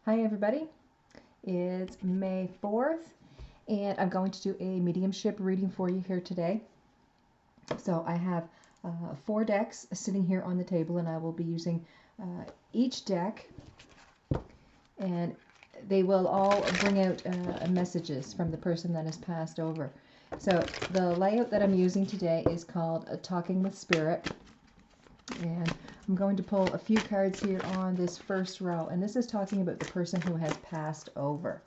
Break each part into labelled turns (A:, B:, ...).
A: Hi everybody, it's May 4th and I'm going to do a mediumship reading for you here today. So I have 4 decks sitting here on the table and I will be using each deck, and they will all bring out messages from the person that has passed over. So the layout that I'm using today is called Talking with Spirit, and I'm going to pull a few cards here on this first row, and this is talking about the person who has passed over.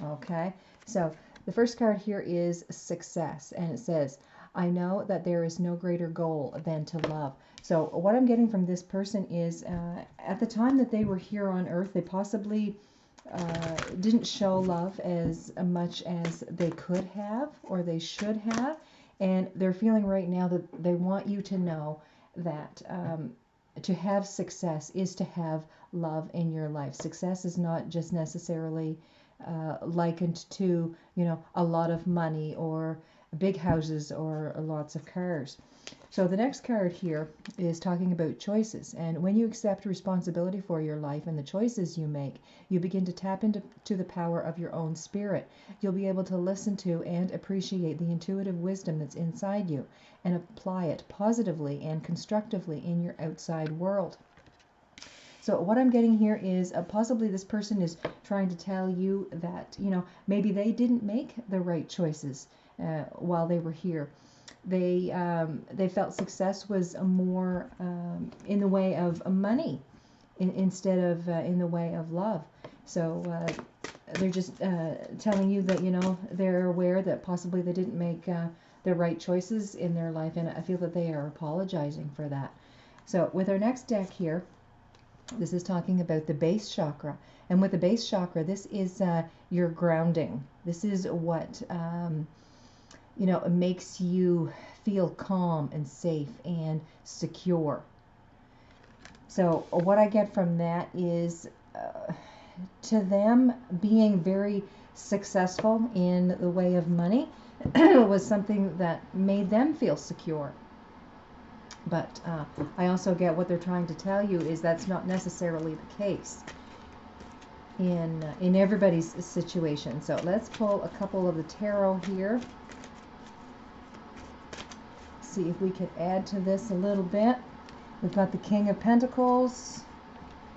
A: Okay, so the first card here is Success, and it says, I know that there is no greater goal than to love. So what I'm getting from this person is at the time that they were here on earth, they possibly didn't show love as much as they could have or they should have, and they're feeling right now that they want you to know that to have success is to have love in your life. Success is not just necessarily likened to, a lot of money or big houses or lots of cars. So the next card here is talking about choices. And when you accept responsibility for your life and the choices you make, you begin to tap into the power of your own spirit. You'll be able to listen to and appreciate the intuitive wisdom that's inside you and apply it positively and constructively in your outside world. So what I'm getting here is possibly this person is trying to tell you that, maybe they didn't make the right choices while they were here. They felt success was more in the way of money instead of in the way of love. So they're just telling you that, they're aware that possibly they didn't make the right choices in their life, and I feel that they are apologizing for that. So with our next deck here, this is talking about the base chakra. And with the base chakra, this is your grounding. This is what, makes you feel calm and safe and secure. So what I get from that is to them being very successful in the way of money was something that made them feel secure. But I also get what they're trying to tell you is that's not necessarily the case in everybody's situation. So let's pull a couple of the tarot here. See if we could add to this a little bit. We've got the King of Pentacles,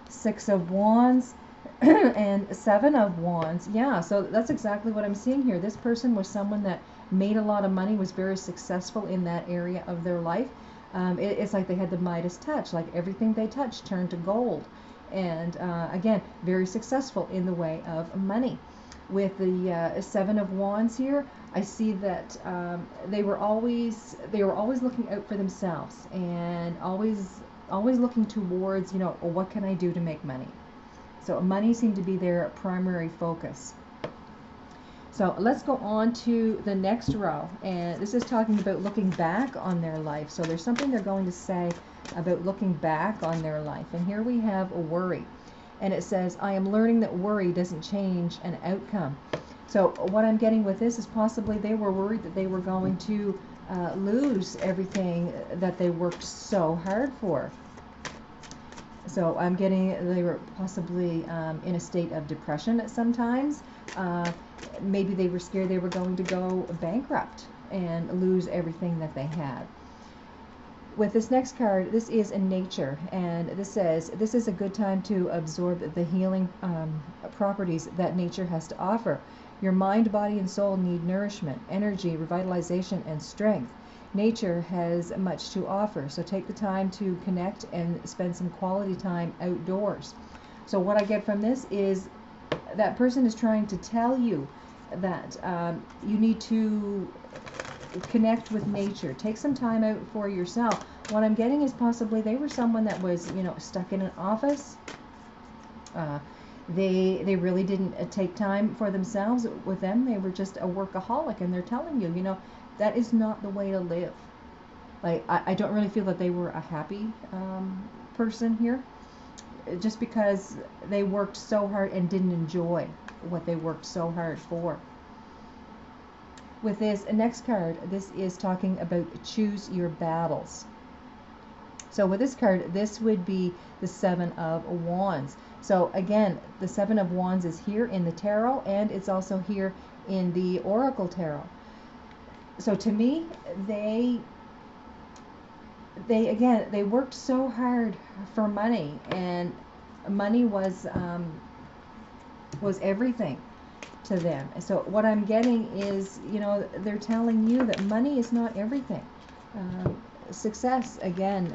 A: Six of Wands, and Seven of Wands. Yeah, so that's exactly what I'm seeing here. This person was someone that made a lot of money, was very successful in that area of their life. It's like they had the Midas touch, like everything they touched turned to gold. And again, very successful in the way of money. With the Seven of Wands here, I see that they were always looking out for themselves and always looking towards, what can I do to make money? So money seemed to be their primary focus. So let's go on to the next row, and this is talking about looking back on their life. So there's something they're going to say about looking back on their life. And here we have a worry, and it says, I am learning that worry doesn't change an outcome. So what I'm getting with this is possibly they were worried that they were going to lose everything that they worked so hard for. So I'm getting they were possibly in a state of depression at some times. Maybe they were scared they were going to go bankrupt and lose everything that they had. With this next card, this is in nature, and this says this is a good time to absorb the healing properties that nature has to offer. Your mind, body, and soul need nourishment, energy, revitalization, and strength. Nature has much to offer, so take the time to connect and spend some quality time outdoors. So what I get from this is that person is trying to tell you that you need to connect with nature. Take some time out for yourself. What I'm getting is possibly they were someone that was, stuck in an office. They really didn't take time for themselves. With them, they were just a workaholic, and they're telling you, that is not the way to live. Like, I don't really feel that they were a happy person here, just because they worked so hard and didn't enjoy what they worked so hard for. With this next card, this is talking about choose your battles. So with this card, this would be the Seven of Wands. So again, the Seven of Wands is here in the tarot, and it's also here in the Oracle tarot. So to me, they worked so hard for money, and money was everything to them. So what I'm getting is, they're telling you that money is not everything. Success, again,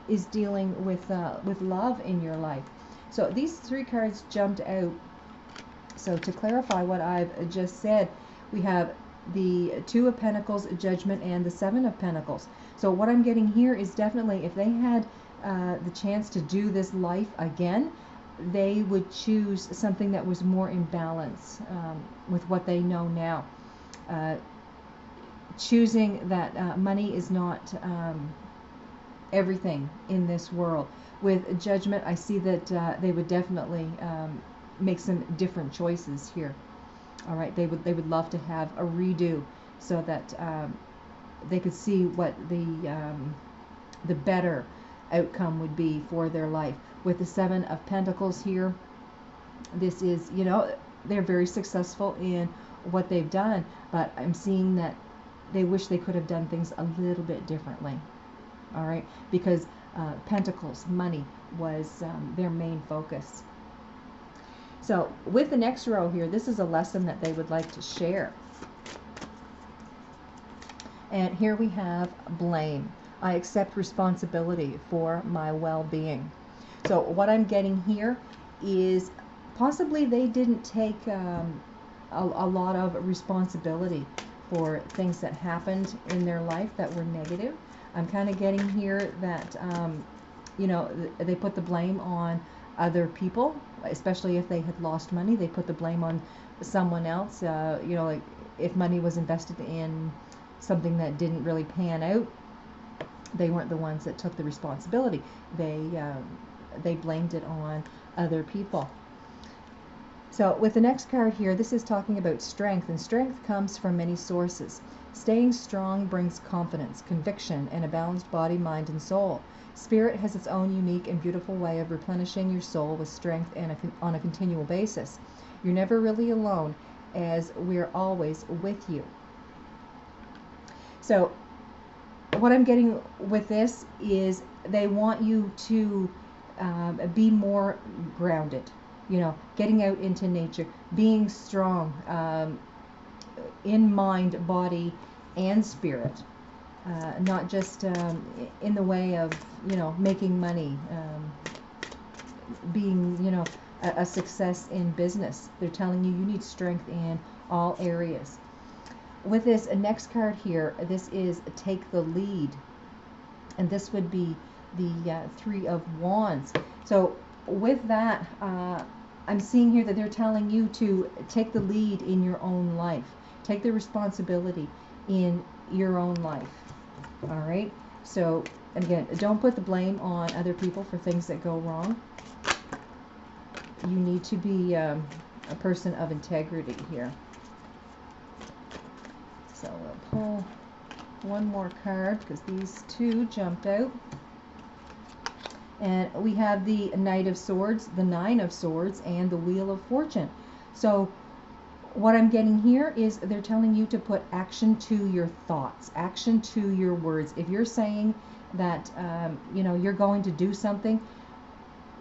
A: is dealing with love in your life. So these three cards jumped out. So to clarify what I've just said, we have the Two of Pentacles, Judgment, and the Seven of Pentacles. So what I'm getting here is definitely, if they had the chance to do this life again, they would choose something that was more in balance with what they know now. Choosing that money is not everything in this world. With Judgment, I see that they would definitely make some different choices here. All right, they would love to have a redo so that they could see what the better outcome would be for their life. With the Seven of Pentacles here, this is, they're very successful in what they've done, but I'm seeing that they wish they could have done things a little bit differently. All right, because Pentacles, money, was their main focus. So with the next row here, this is a lesson that they would like to share. And here we have blame. I accept responsibility for my well-being. So what I'm getting here is possibly they didn't take a lot of responsibility for things that happened in their life that were negative. I'm kind of getting here that, they put the blame on other people, especially if they had lost money. They put the blame on someone else. Like if money was invested in something that didn't really pan out, they weren't the ones that took the responsibility. They blamed it on other people. So with the next card here, this is talking about strength, and strength comes from many sources. Staying strong brings confidence, conviction, and a balanced body, mind, and soul. Spirit has its own unique and beautiful way of replenishing your soul with strength and on a continual basis. You're never really alone, as we're always with you. So what I'm getting with this is they want you to be more grounded, getting out into nature, being strong in mind, body, and spirit. Not just in the way of, making money, being, a success in business. They're telling you need strength in all areas. With this next card here, this is take the lead. And this would be the Three of Wands. So with that, I'm seeing here that they're telling you to take the lead in your own life. Take the responsibility in your own life. All right, so again, don't put the blame on other people for things that go wrong. You need to be a person of integrity here. So we'll pull one more card because these two jumped out. And we have the Knight of Swords, the Nine of Swords, and the Wheel of Fortune. So what I'm getting here is they're telling you to put action to your thoughts, action to your words. If you're saying that, you're going to do something,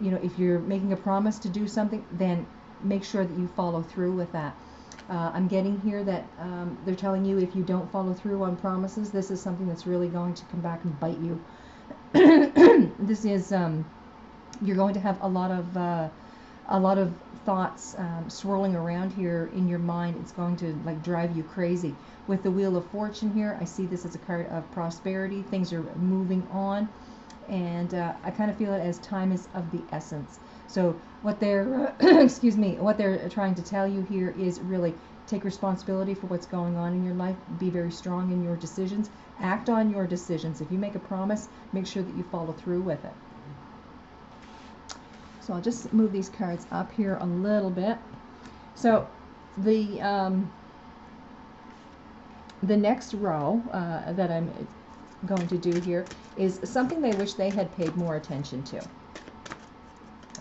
A: if you're making a promise to do something, then make sure that you follow through with that. I'm getting here that they're telling you if you don't follow through on promises, this is something that's really going to come back and bite you. This is, you're going to have a lot of thoughts swirling around here in your mind. It's going to drive you crazy. With the Wheel of Fortune here, I see this as a card of prosperity. Things are moving on, and I kind of feel it as time is of the essence. So what they're excuse me, what they're trying to tell you here is really take responsibility for what's going on in your life. Be very strong in your decisions. Act on your decisions. If you make a promise, make sure that you follow through with it. So I'll just move these cards up here a little bit. So the next row that I'm going to do here is something they wish they had paid more attention to.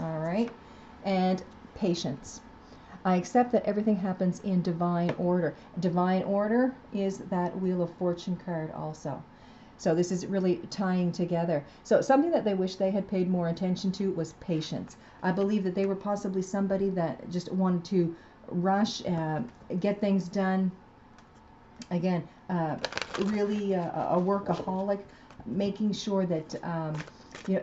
A: All right. And patience. I accept that everything happens in divine order. Divine order is that Wheel of Fortune card also. So this is really tying together. So something that they wish they had paid more attention to was patience. I believe that they were possibly somebody that just wanted to rush, get things done. Again, really a workaholic, making sure that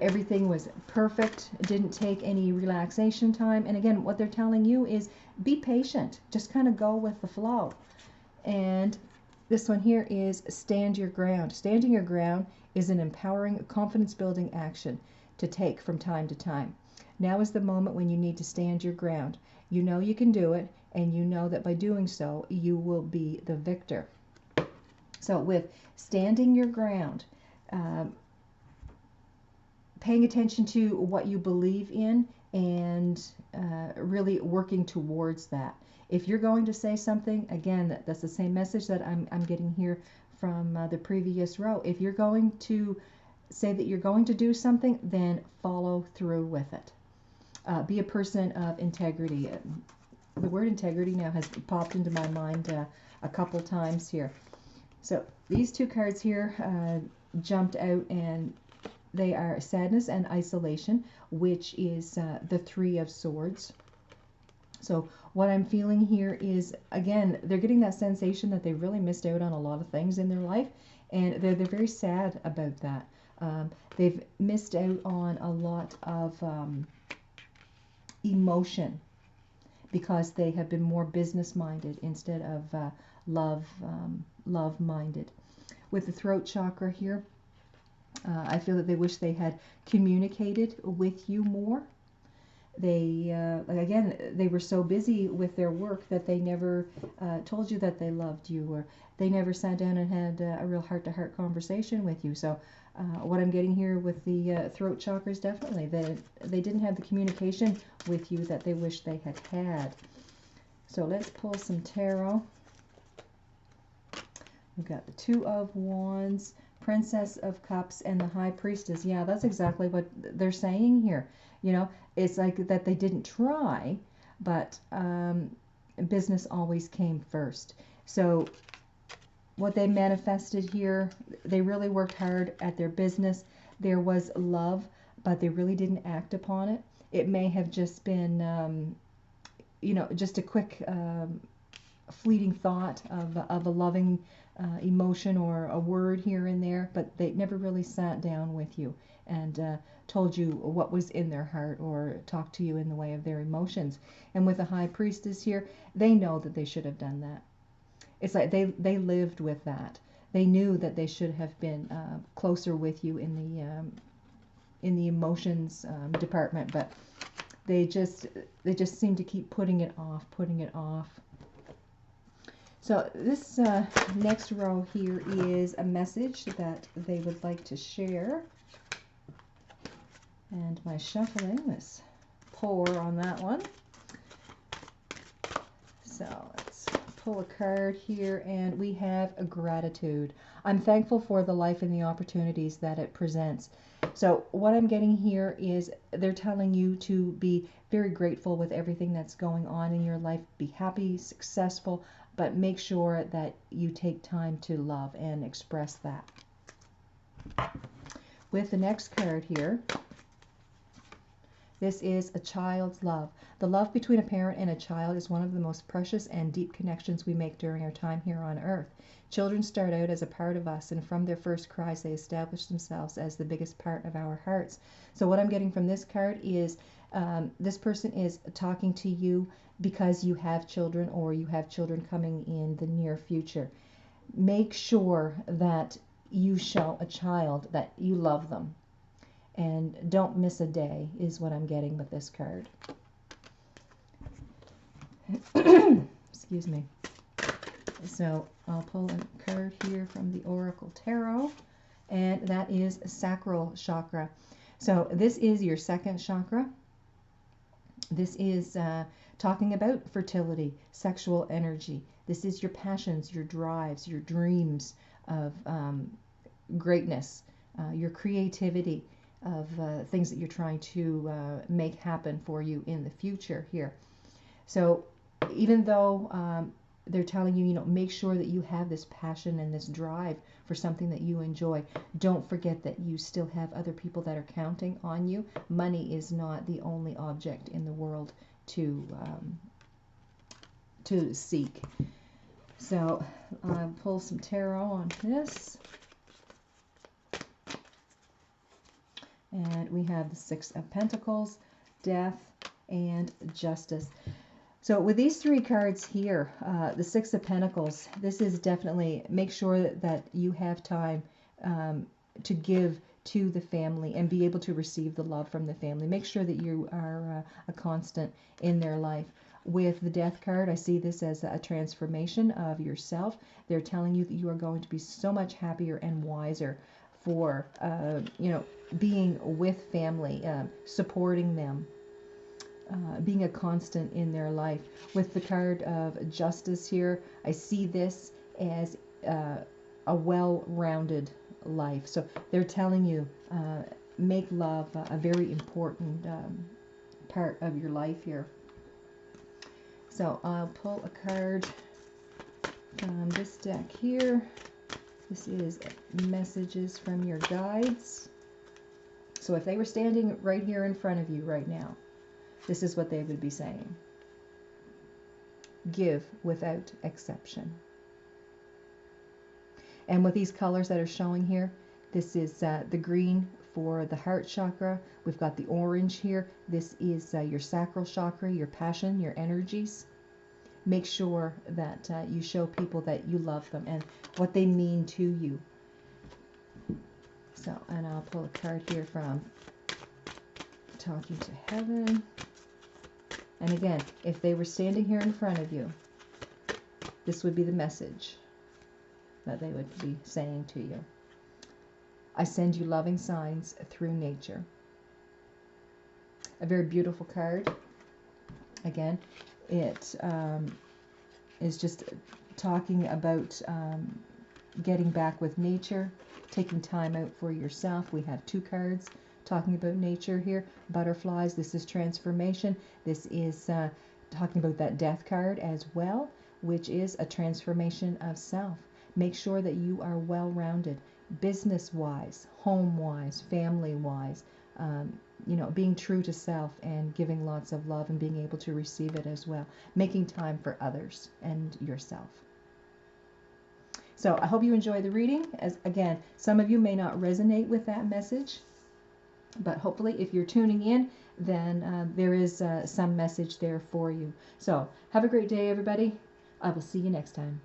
A: everything was perfect, didn't take any relaxation time. And again, what they're telling you is be patient, just kind of go with the flow. And this one here is stand your ground. Standing your ground is an empowering, confidence-building action to take from time to time. Now is the moment when you need to stand your ground. You know you can do it, and you know that by doing so, you will be the victor. So with standing your ground, paying attention to what you believe in and really working towards that. If you're going to say something, again, that's the same message that I'm getting here from the previous row. If you're going to say that you're going to do something, then follow through with it. Be a person of integrity. The word integrity now has popped into my mind a couple times here. So these two cards here jumped out, and they are sadness and isolation, which is the Three of Swords. So what I'm feeling here is, again, they're getting that sensation that they really missed out on a lot of things in their life, and they're very sad about that. They've missed out on a lot of emotion because they have been more business-minded instead of love-minded. With the throat chakra here, I feel that they wish they had communicated with you more. They, again, they were so busy with their work that they never told you that they loved you, or they never sat down and had a real heart-to-heart conversation with you. So what I'm getting here with the throat chakra is definitely that they didn't have the communication with you that they wish they had had. So let's pull some tarot. We've got the Two of Wands, Princess of Cups, and the High Priestess. Yeah, that's exactly what they're saying here. You know, it's like that they didn't try, but business always came first. So what they manifested here, they really worked hard at their business. There was love, but they really didn't act upon it. It may have just been, just a quick fleeting thought of a loving emotion or a word here and there, but they never really sat down with you and told you what was in their heart or talked to you in the way of their emotions. And with the High Priestess here, they know that they should have done that. It's like they lived with that. They knew that they should have been closer with you in the emotions department, but they just seem to keep putting it off. So this next row here is a message that they would like to share. And my shuffling was poor on that one. So let's pull a card here, and we have a gratitude. I'm thankful for the life and the opportunities that it presents. So what I'm getting here is they're telling you to be very grateful with everything that's going on in your life. Be happy, successful, but make sure that you take time to love and express that. With the next card here, this is a child's love. The love between a parent and a child is one of the most precious and deep connections we make during our time here on earth. Children start out as a part of us, and from their first cries, they establish themselves as the biggest part of our hearts. So what I'm getting from this card is this person is talking to you because you have children, or you have children coming in the near future. Make sure that you show a child that you love them. And don't miss a day is what I'm getting with this card. Excuse me. So I'll pull a card here from the Oracle Tarot, and that is Sacral Chakra. So this is your second chakra. This is talking about fertility, sexual energy. This is your passions, your drives, your dreams of greatness, your creativity of things that you're trying to make happen for you in the future here. So even though they're telling you, make sure that you have this passion and this drive for something that you enjoy, don't forget that you still have other people that are counting on you. Money is not the only object in the world to seek. So I'll pull some tarot on this. And we have the Six of Pentacles, Death, and Justice. So with these three cards here, the Six of Pentacles, this is definitely, make sure that you have time to give to the family and be able to receive the love from the family. Make sure that you are a constant in their life. With the Death card, I see this as a transformation of yourself. They're telling you that you are going to be so much happier and wiser for, being with family, supporting them, being a constant in their life. With the card of Justice here, I see this as a well-rounded life. So they're telling you, make love a very important part of your life here. So I'll pull a card from this deck here. This is messages from your guides. So if they were standing right here in front of you right now, this is what they would be saying. Give without exception. And with these colors that are showing here, this is the green for the heart chakra. We've got the orange here. This is your sacral chakra, your passion, your energies. Make sure that you show people that you love them and what they mean to you. So, and I'll pull a card here from Talking to Heaven. And again, if they were standing here in front of you, this would be the message that they would be saying to you. I send you loving signs through nature. A very beautiful card. Again, it is just talking about getting back with nature, taking time out for yourself. We have two cards talking about nature here. Butterflies, this is transformation. This is talking about that Death card as well, which is a transformation of self. Make sure that you are well-rounded, business-wise, home-wise, family-wise, being true to self and giving lots of love and being able to receive it as well. Making time for others and yourself. So I hope you enjoy the reading. As again, some of you may not resonate with that message, but hopefully if you're tuning in, then there is some message there for you. So have a great day, everybody. I will see you next time.